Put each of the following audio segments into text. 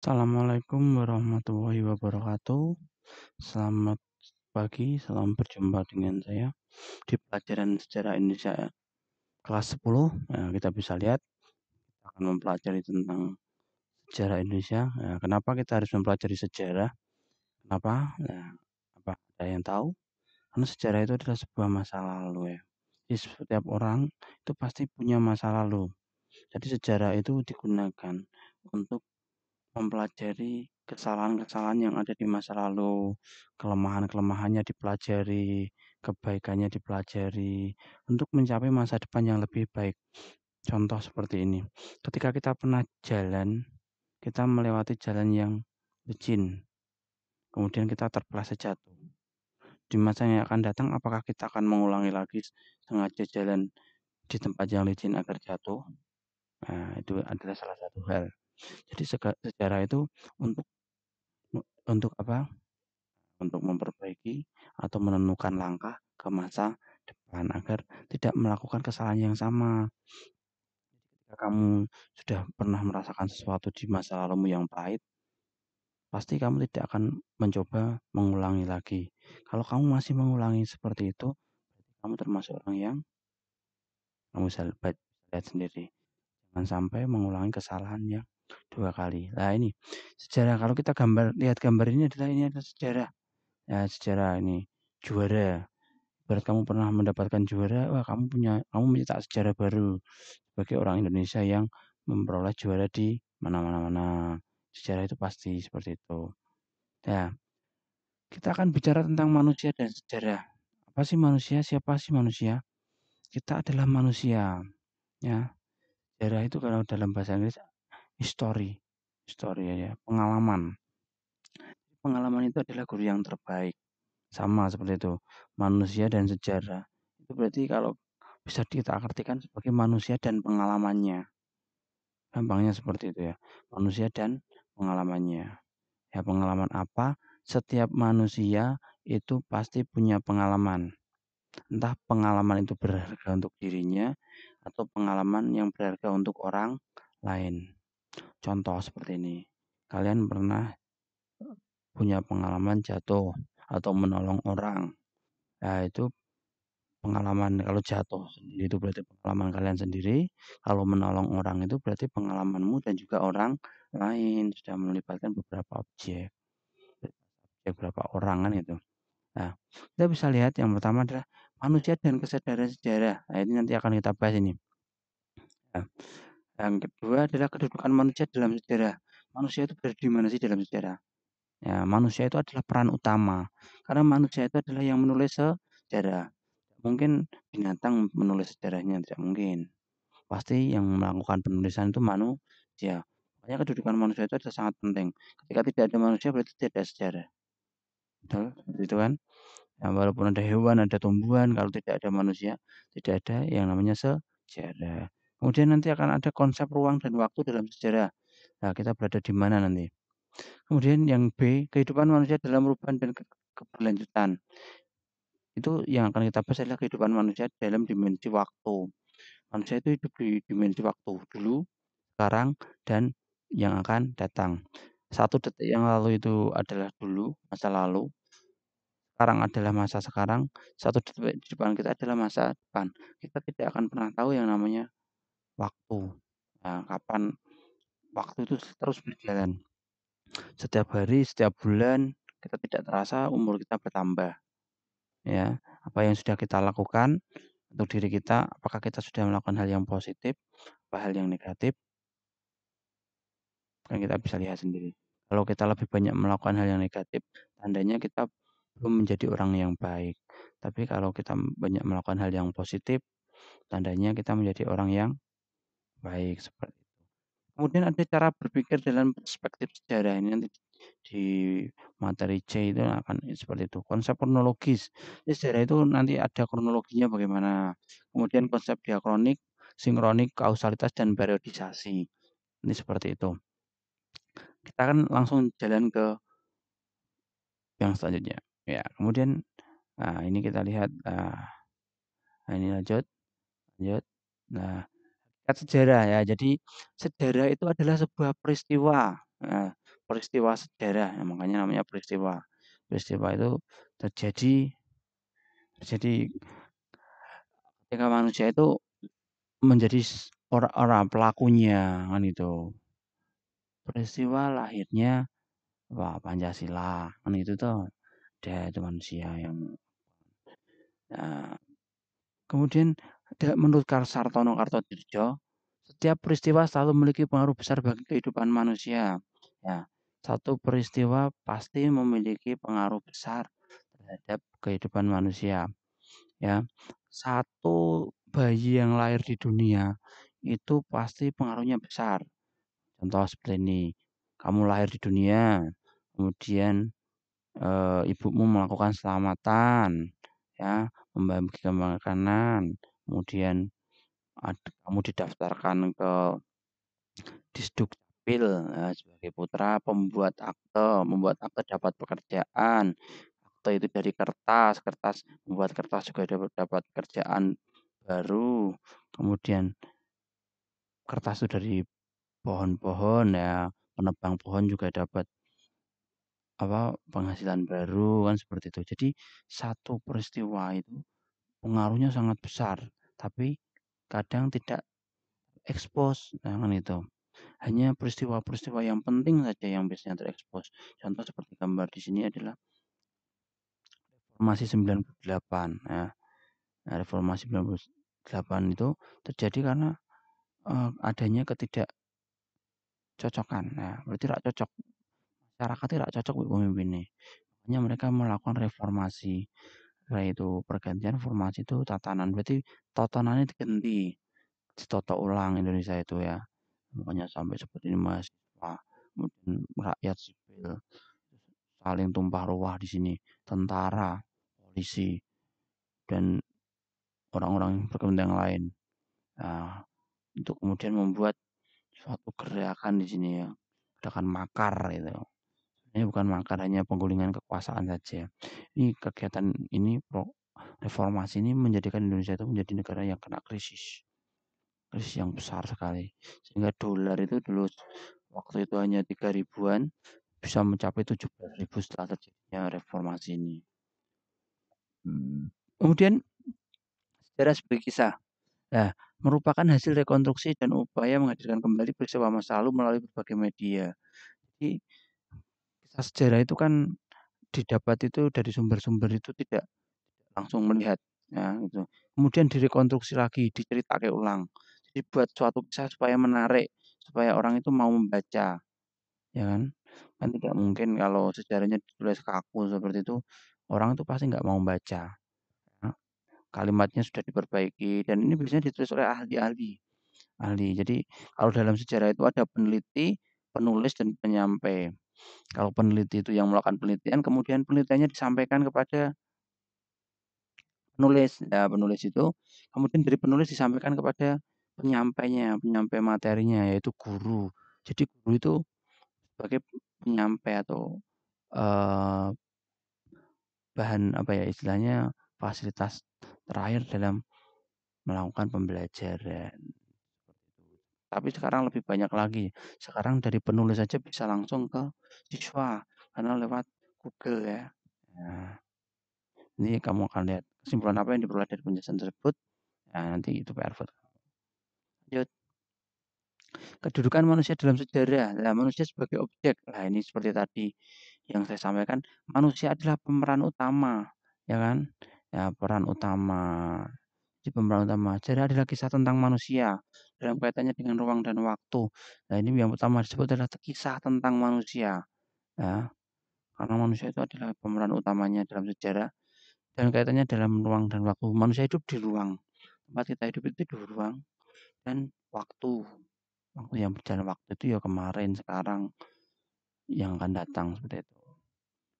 Assalamualaikum warahmatullahi wabarakatuh. Selamat pagi, selamat berjumpa dengan saya di pelajaran sejarah Indonesia kelas 10. Nah, kita bisa lihat kita akan mempelajari tentang sejarah Indonesia. Nah, kenapa kita harus mempelajari sejarah? Kenapa? Nah, apa ada yang tahu? Karena sejarah itu adalah sebuah masa lalu ya. Jadi setiap orang itu pasti punya masa lalu. Jadi sejarah itu digunakan untuk mempelajari kesalahan-kesalahan yang ada di masa lalu, kelemahan-kelemahannya dipelajari, kebaikannya dipelajari, untuk mencapai masa depan yang lebih baik. Contoh seperti ini, ketika kita pernah jalan, kita melewati jalan yang licin, kemudian kita terpeleset jatuh. Di masa yang akan datang, apakah kita akan mengulangi lagi sengaja jalan di tempat yang licin agar jatuh? Nah, itu adalah salah satu hal. Jadi sejarah itu untuk untuk apa? Untuk memperbaiki atau menentukan langkah ke masa depan agar tidak melakukan kesalahan yang sama. Jika kamu sudah pernah merasakan sesuatu di masa lalumu yang pahit, pasti kamu tidak akan mencoba mengulangi lagi. Kalau kamu masih mengulangi seperti itu, berarti kamu termasuk orang yang kamu bisa lihat sendiri. Jangan sampai mengulangi kesalahan yang dua kali. Nah ini sejarah. Kalau kita lihat gambar ini adalah sejarah. Ya, sejarah ini juara. Ibarat kamu pernah mendapatkan juara, wah kamu mencetak sejarah baru sebagai orang Indonesia yang memperoleh juara di mana-mana. Sejarah itu pasti seperti itu. Nah, kita akan bicara tentang manusia dan sejarah. Apa sih manusia? Siapa sih manusia? Kita adalah manusia, ya. Sejarah itu kalau dalam bahasa Inggris history, history ya, pengalaman. Pengalaman itu adalah guru yang terbaik. Sama seperti itu. Manusia dan sejarah. Itu berarti kalau bisa kita artikan sebagai manusia dan pengalamannya. Gampangnya seperti itu ya. Manusia dan pengalamannya. Ya pengalaman apa? Setiap manusia itu pasti punya pengalaman. Entah pengalaman itu berharga untuk dirinya atau pengalaman yang berharga untuk orang lain. Contoh seperti ini. Kalian pernah punya pengalaman jatuh atau menolong orang. Nah, itu pengalaman kalau jatuh sendiri itu berarti pengalaman kalian sendiri, kalau menolong orang itu berarti pengalamanmu dan juga orang lain, sudah melibatkan beberapa objek, beberapa orang kan itu. Nah, kita bisa lihat yang pertama adalah manusia dan kesadaran sejarah. Nah, ini nanti akan kita bahas ini. Nah, yang kedua adalah kedudukan manusia dalam sejarah. Manusia itu berada di mana sih dalam sejarah? Ya, manusia itu adalah peran utama. Karena manusia itu adalah yang menulis sejarah. Mungkin binatang menulis sejarahnya, tidak mungkin. Pasti yang melakukan penulisan itu manusia. Makanya kedudukan manusia itu adalah sangat penting. Ketika tidak ada manusia berarti tidak ada sejarah. Betul? Seperti itu kan? Ya, walaupun ada hewan, ada tumbuhan, kalau tidak ada manusia, tidak ada yang namanya sejarah. Kemudian nanti akan ada konsep ruang dan waktu dalam sejarah. Nah, kita berada di mana nanti? Kemudian yang B, kehidupan manusia dalam perubahan dan keberlanjutan. Itu yang akan kita bahas adalah kehidupan manusia dalam dimensi waktu. Manusia itu hidup di dimensi waktu dulu, sekarang, dan yang akan datang. 1 detik yang lalu itu adalah dulu, masa lalu. Sekarang adalah masa sekarang. 1 detik di depan kita adalah masa depan. Kita tidak akan pernah tahu yang namanya waktu. Nah, kapan waktu itu terus berjalan. Setiap hari, setiap bulan, kita tidak terasa umur kita bertambah. Ya, apa yang sudah kita lakukan untuk diri kita, apakah kita sudah melakukan hal yang positif, apa hal yang negatif, kan kita bisa lihat sendiri. Kalau kita lebih banyak melakukan hal yang negatif, tandanya kita belum menjadi orang yang baik. Tapi kalau kita banyak melakukan hal yang positif, tandanya kita menjadi orang yang baik seperti itu. Kemudian ada cara berpikir dalam perspektif sejarah ini nanti di materi C itu akan seperti itu. Konsep kronologis. Jadi sejarah itu nanti ada kronologinya bagaimana. Kemudian konsep diakronik, sinkronik, kausalitas dan periodisasi. Ini seperti itu. Kita akan langsung jalan ke yang selanjutnya. Ya, kemudian nah ini kita lihat nah ini lanjut. Nah, sejarah ya. Jadi sejarah itu adalah sebuah peristiwa. Nah, peristiwa sejarah, ya makanya namanya peristiwa. Peristiwa itu terjadi terjadi ketika manusia itu menjadi orang pelakunya, kan itu. Peristiwa lahirnya Pancasila, kan itu tuh. Ada itu manusia yang nah, kemudian menurut Karl Sartono Kartodirjo, setiap peristiwa selalu memiliki pengaruh besar bagi kehidupan manusia. Ya, satu peristiwa pasti memiliki pengaruh besar terhadap kehidupan manusia. Ya, satu bayi yang lahir di dunia itu pasti pengaruhnya besar. Contoh seperti ini, kamu lahir di dunia, kemudian ibumu melakukan selamatan, ya, membagikan makanan, kemudian kamu didaftarkan ke Disduk Capil sebagai putra membuat akte dapat pekerjaan. Akte itu dari kertas, membuat kertas juga dapat pekerjaan baru. Kemudian kertas itu dari pohon-pohon ya, penebang pohon juga dapat penghasilan baru kan seperti itu. Jadi satu peristiwa itu pengaruhnya sangat besar, tapi kadang tidak ekspos, nah kan itu. Hanya peristiwa-peristiwa yang penting saja yang biasanya terekspos. Contoh seperti gambar di sini adalah Reformasi 98. Nah, Reformasi 98 itu terjadi karena adanya ketidakcocokan. Nah, berarti tidak cocok. Masyarakat tidak cocok with pemimpinnya. Makanya mereka melakukan reformasi. Itu pergantian formasi itu tatanan. Berarti tatanannya diganti. Ditata ulang Indonesia itu ya. Makanya sampai seperti ini mahasiswa, kemudian rakyat sipil saling tumpah ruah di sini, tentara, polisi, dan orang-orang berkepentingan lain. Nah, untuk kemudian membuat suatu gerakan di sini ya, gerakan makar itu. Ini bukan makar, hanya penggulingan kekuasaan saja. Ini kegiatan ini reformasi ini menjadikan Indonesia itu menjadi negara yang kena krisis yang besar sekali. Sehingga dolar itu dulu waktu itu hanya 3 ribuan, bisa mencapai 17.000 setelah terjadinya reformasi ini. Kemudian sejarah sebagai kisah. Nah, merupakan hasil rekonstruksi dan upaya menghadirkan kembali peristiwa masa lalu melalui berbagai media. Jadi kisah sejarah itu kan didapat itu dari sumber-sumber itu tidak langsung melihat, ya gitu. Kemudian direkonstruksi lagi, diceritakan ulang. Jadi buat suatu kisah supaya menarik, supaya orang itu mau membaca, ya kan? Kan tidak mungkin kalau sejarahnya ditulis kaku seperti itu, orang itu pasti nggak mau membaca. Ya. Kalimatnya sudah diperbaiki dan ini biasanya ditulis oleh ahli-ahli. Jadi kalau dalam sejarah itu ada peneliti, penulis dan penyampai. Kalau peneliti itu yang melakukan penelitian, kemudian penelitiannya disampaikan kepada penulis. Ya, penulis itu kemudian dari penulis disampaikan kepada penyampainya, penyampai materinya yaitu guru. Jadi guru itu sebagai penyampai atau eh, bahan istilahnya fasilitas terakhir dalam melakukan pembelajaran. Tapi sekarang lebih banyak lagi. Sekarang dari penulis saja bisa langsung ke siswa karena lewat Google ya. Nah, ini kamu akan lihat kesimpulan apa yang diperoleh dari penjelasan tersebut. Nah, nanti itu PR buat kamu. Lanjut. Kedudukan manusia dalam sejarah. Nah, manusia sebagai objek. Nah, ini seperti tadi yang saya sampaikan, manusia adalah pemeran utama, ya kan? Ya, peran utama. Di pemeran utama. Sejarah adalah kisah tentang manusia dalam kaitannya dengan ruang dan waktu. Nah, ini yang pertama disebut adalah kisah tentang manusia. Ya, karena manusia itu adalah pemeran utamanya dalam sejarah dan kaitannya dalam ruang dan waktu. Manusia hidup di ruang. Tempat kita hidup itu di ruang dan waktu. Waktu yang berjalan waktu itu ya kemarin, sekarang, yang akan datang seperti itu.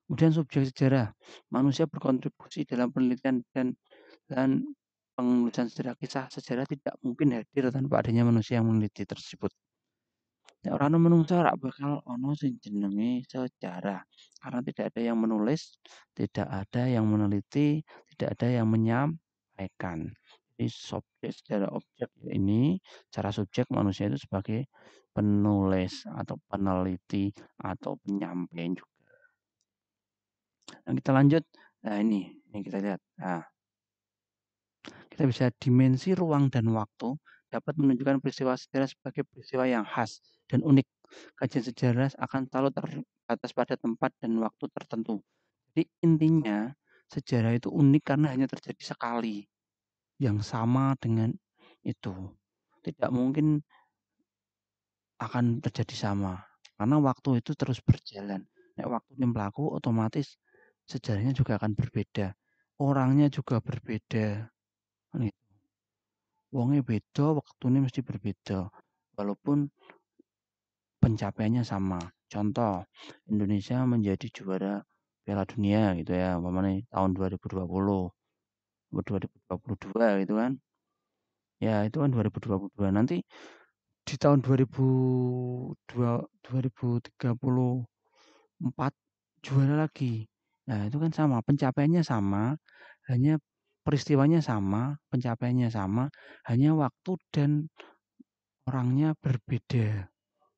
Kemudian subjek sejarah. Manusia berkontribusi dalam penelitian dan penulisan sejarah. Kisah sejarah tidak mungkin hadir tanpa adanya manusia yang meneliti tersebut. Nek ora ono menungso ora bakal ono sing jenenge sejarah. Karena tidak ada yang menulis, tidak ada yang meneliti, tidak ada yang menyampaikan. Jadi subjek secara objek ini, secara subjek manusia itu sebagai penulis atau peneliti atau penyampaian juga. Nah, kita lanjut. Nah, ini kita lihat. Nah, kita bisa dimensi ruang dan waktu dapat menunjukkan peristiwa sejarah sebagai peristiwa yang khas dan unik. Kajian sejarah akan selalu terbatas pada tempat dan waktu tertentu. Jadi intinya sejarah itu unik karena hanya terjadi sekali yang sama dengan itu. Tidak mungkin akan terjadi sama karena waktu itu terus berjalan. Nek waktu yang berlaku otomatis sejarahnya juga akan berbeda. Orangnya juga berbeda. Nih, wongnya beda, waktunya mesti berbeda. Walaupun pencapaiannya sama. Contoh, Indonesia menjadi juara Piala Dunia gitu ya, umpamanya tahun 2020, 2022 gitu kan. Ya, itu kan 2022. Nanti di tahun 2034 juara lagi. Nah, itu kan sama, pencapaiannya sama, hanya peristiwanya sama, pencapaiannya sama, hanya waktu dan orangnya berbeda.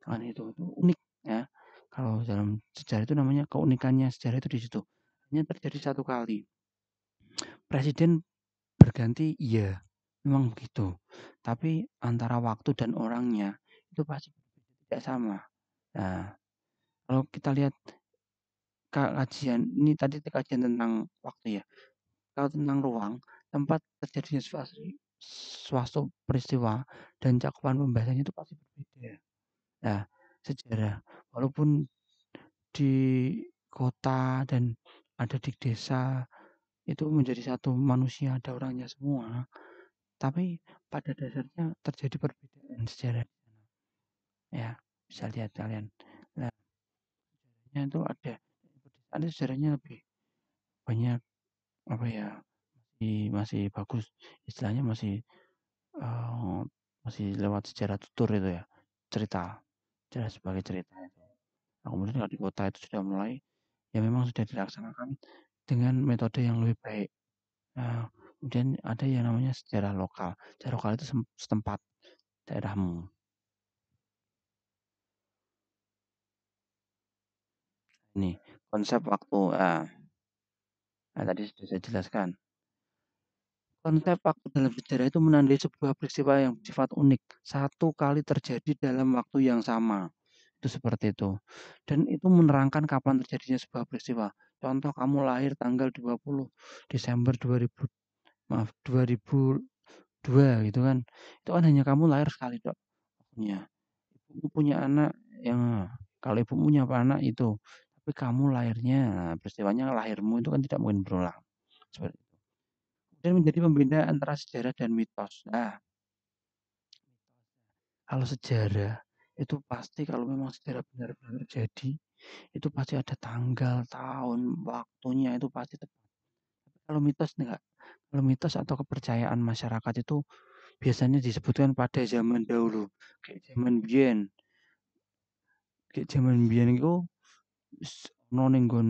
Kan itu unik ya. Kalau dalam sejarah itu namanya keunikannya sejarah itu di situ. Hanya terjadi satu kali. Presiden berganti, iya, memang begitu. Tapi antara waktu dan orangnya itu pasti tidak sama. Nah, kalau kita lihat kajian ini tadi kajian tentang waktu ya. Kalau tentang ruang, tempat terjadinya suatu peristiwa dan cakupan pembahasannya itu pasti berbeda. Nah, sejarah walaupun di kota dan ada di desa itu menjadi satu manusia, ada orangnya semua. Tapi pada dasarnya terjadi perbedaan sejarah. Ya, bisa lihat kalian. Nah, sejarahnya itu ada. Ada sejarahnya lebih banyak apa ya? Masih bagus. Istilahnya eh, masih lewat sejarah tutur itu ya. Cerita. Cerita sebagai cerita itu. Nah, kemudian kalau di kota itu sudah mulai ya memang sudah dilaksanakan dengan metode yang lebih baik. Nah, kemudian ada yang namanya sejarah lokal. Sejarah lokal itu setempat daerahmu. Ini konsep waktu. Nah, tadi sudah saya jelaskan. Konsep waktu dalam sejarah itu menandai sebuah peristiwa yang bersifat unik. Satu kali terjadi dalam waktu yang sama. Itu seperti itu. Dan itu menerangkan kapan terjadinya sebuah peristiwa. Contoh kamu lahir tanggal 20 Desember 2000, maaf 2002 gitu kan. Itu kan hanya kamu lahir sekali dok. Ibumu punya anak yang kalau ibumu punya anak itu, tapi kamu lahirnya, nah, peristiwanya lahirmu itu kan tidak mungkin berulang. Seperti itu. Dan menjadi pembeda antara sejarah dan mitos. Nah, kalau sejarah itu pasti kalau memang sejarah benar-benar terjadi, itu pasti ada tanggal, tahun, waktunya itu pasti tepat. Tapi kalau mitos enggak. Kalau mitos atau kepercayaan masyarakat itu biasanya disebutkan pada zaman dahulu, kayak zaman biyen. Kayak zaman biyen iku ono ning nggon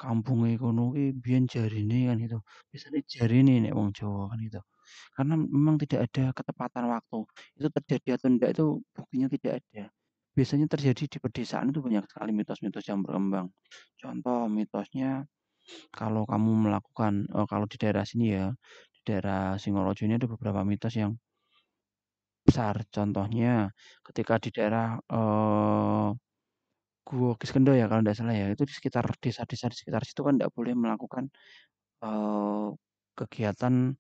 kampunge kono ki biyen jarine kan gitu. Biasanya jarine nek wong Jawa kan gitu. Karena memang tidak ada ketepatan waktu. Itu terjadi atau enggak itu buktinya tidak ada. Biasanya terjadi di pedesaan itu banyak sekali mitos-mitos yang berkembang. Contoh mitosnya kalau kamu melakukan kalau di daerah sini ya, di daerah Singorojo ini ada beberapa mitos yang besar. Contohnya ketika di daerah Guo Kiskendo ya kalau tidak salah ya, itu di sekitar desa-desa di sekitar situ kan tidak boleh melakukan eh, kegiatan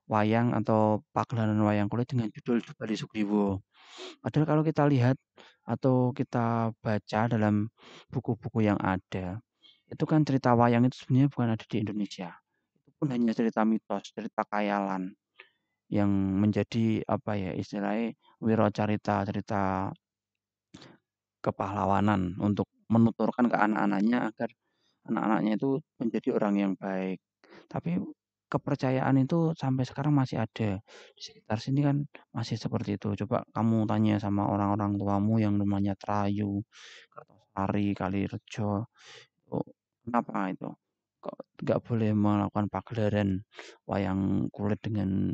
wayang atau pagelaran wayang kulit dengan judul Bali Sugriwo. Padahal kalau kita lihat atau kita baca dalam buku-buku yang ada, itu kan cerita wayang itu sebenarnya bukan ada di Indonesia. Itu pun hanya cerita mitos, cerita khayalan yang menjadi apa ya istilahnya wiracarita, cerita kepahlawanan untuk menuturkan ke anak-anaknya agar anak-anaknya itu menjadi orang yang baik. Tapi kepercayaan itu sampai sekarang masih ada. Di sekitar sini kan masih seperti itu. Coba kamu tanya sama orang-orang tuamu yang rumahnya Terayu, Kertosari, Kalirejo, itu kenapa itu? Kok nggak boleh melakukan pagelaran wayang kulit dengan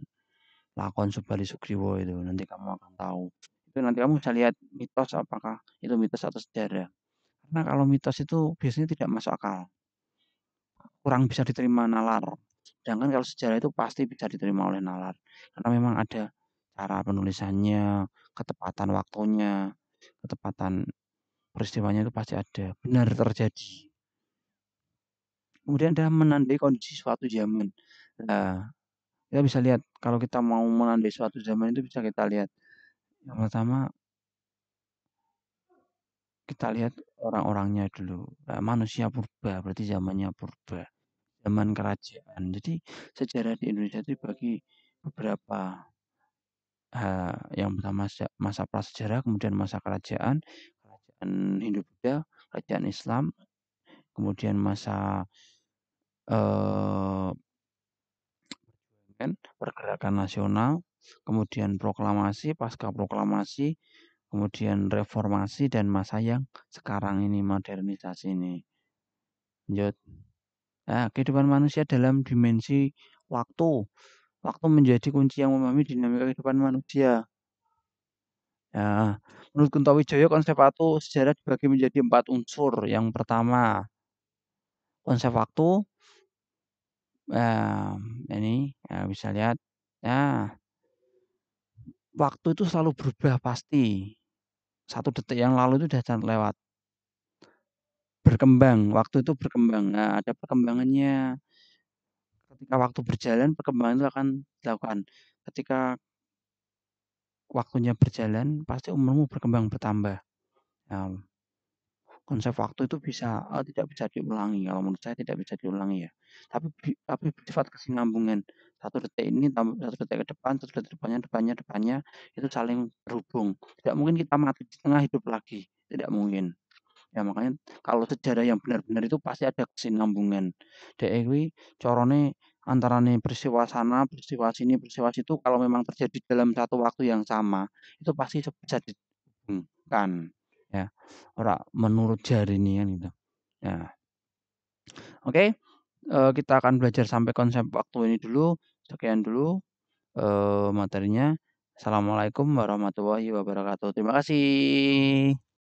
lakon Subali Sugriwo itu? Nanti kamu akan tahu. Itu nanti kamu bisa lihat mitos apakah itu mitos atau sejarah. Karena kalau mitos itu biasanya tidak masuk akal, kurang bisa diterima nalar. Sedangkan kalau sejarah itu pasti bisa diterima oleh nalar. Karena memang ada cara penulisannya, ketepatan waktunya, ketepatan peristiwanya itu pasti ada, benar terjadi. Kemudian ada menandai kondisi suatu zaman. Nah, kita bisa lihat kalau kita mau menandai suatu zaman itu bisa kita lihat. Yang pertama kita lihat orang-orangnya dulu. Nah, manusia purba, berarti zamannya purba, zaman kerajaan. Jadi sejarah di Indonesia itu dibagi beberapa. Yang pertama masa prasejarah, kemudian masa kerajaan, kerajaan Hindu-Buddha, kerajaan Islam, kemudian masa eh, pergerakan nasional, kemudian proklamasi, pasca proklamasi, kemudian reformasi dan masa yang sekarang ini modernisasi ini. Lanjut. Nah, kehidupan manusia dalam dimensi waktu. Waktu menjadi kunci yang memahami dinamika kehidupan manusia. Ya, menurut Kunto Wijoyo, konsep waktu sejarah dibagi menjadi 4 unsur. Yang pertama, konsep waktu. Ini bisa lihat. Nah, waktu itu selalu berubah pasti. 1 detik yang lalu itu sudah lewat. Berkembang, waktu itu berkembang. Nah, ada perkembangannya. Ketika waktu berjalan, perkembangan itu akan dilakukan. Ketika waktunya berjalan, pasti umurmu berkembang bertambah. Nah, konsep waktu itu tidak bisa diulangi. Kalau menurut saya tidak bisa diulangi ya. Tapi bersifat kesinambungan. 1 detik ini tambah 1 detik ke depan, 1 detik depannya itu saling berhubung. Tidak mungkin kita mati di tengah hidup lagi. Tidak mungkin. Ya makanya kalau sejarah yang benar-benar itu pasti ada kesinambungan. Dek kuwi carane antarane peristiwa sana, peristiwa sini, peristiwa situ kalau memang terjadi dalam satu waktu yang sama, itu pasti bisa dihubungkan. Ya, ora menurut Jarini kan gitu. Ya, oke. Kita akan belajar sampai konsep waktu ini dulu. Sekian dulu materinya. Assalamualaikum warahmatullahi wabarakatuh. Terima kasih.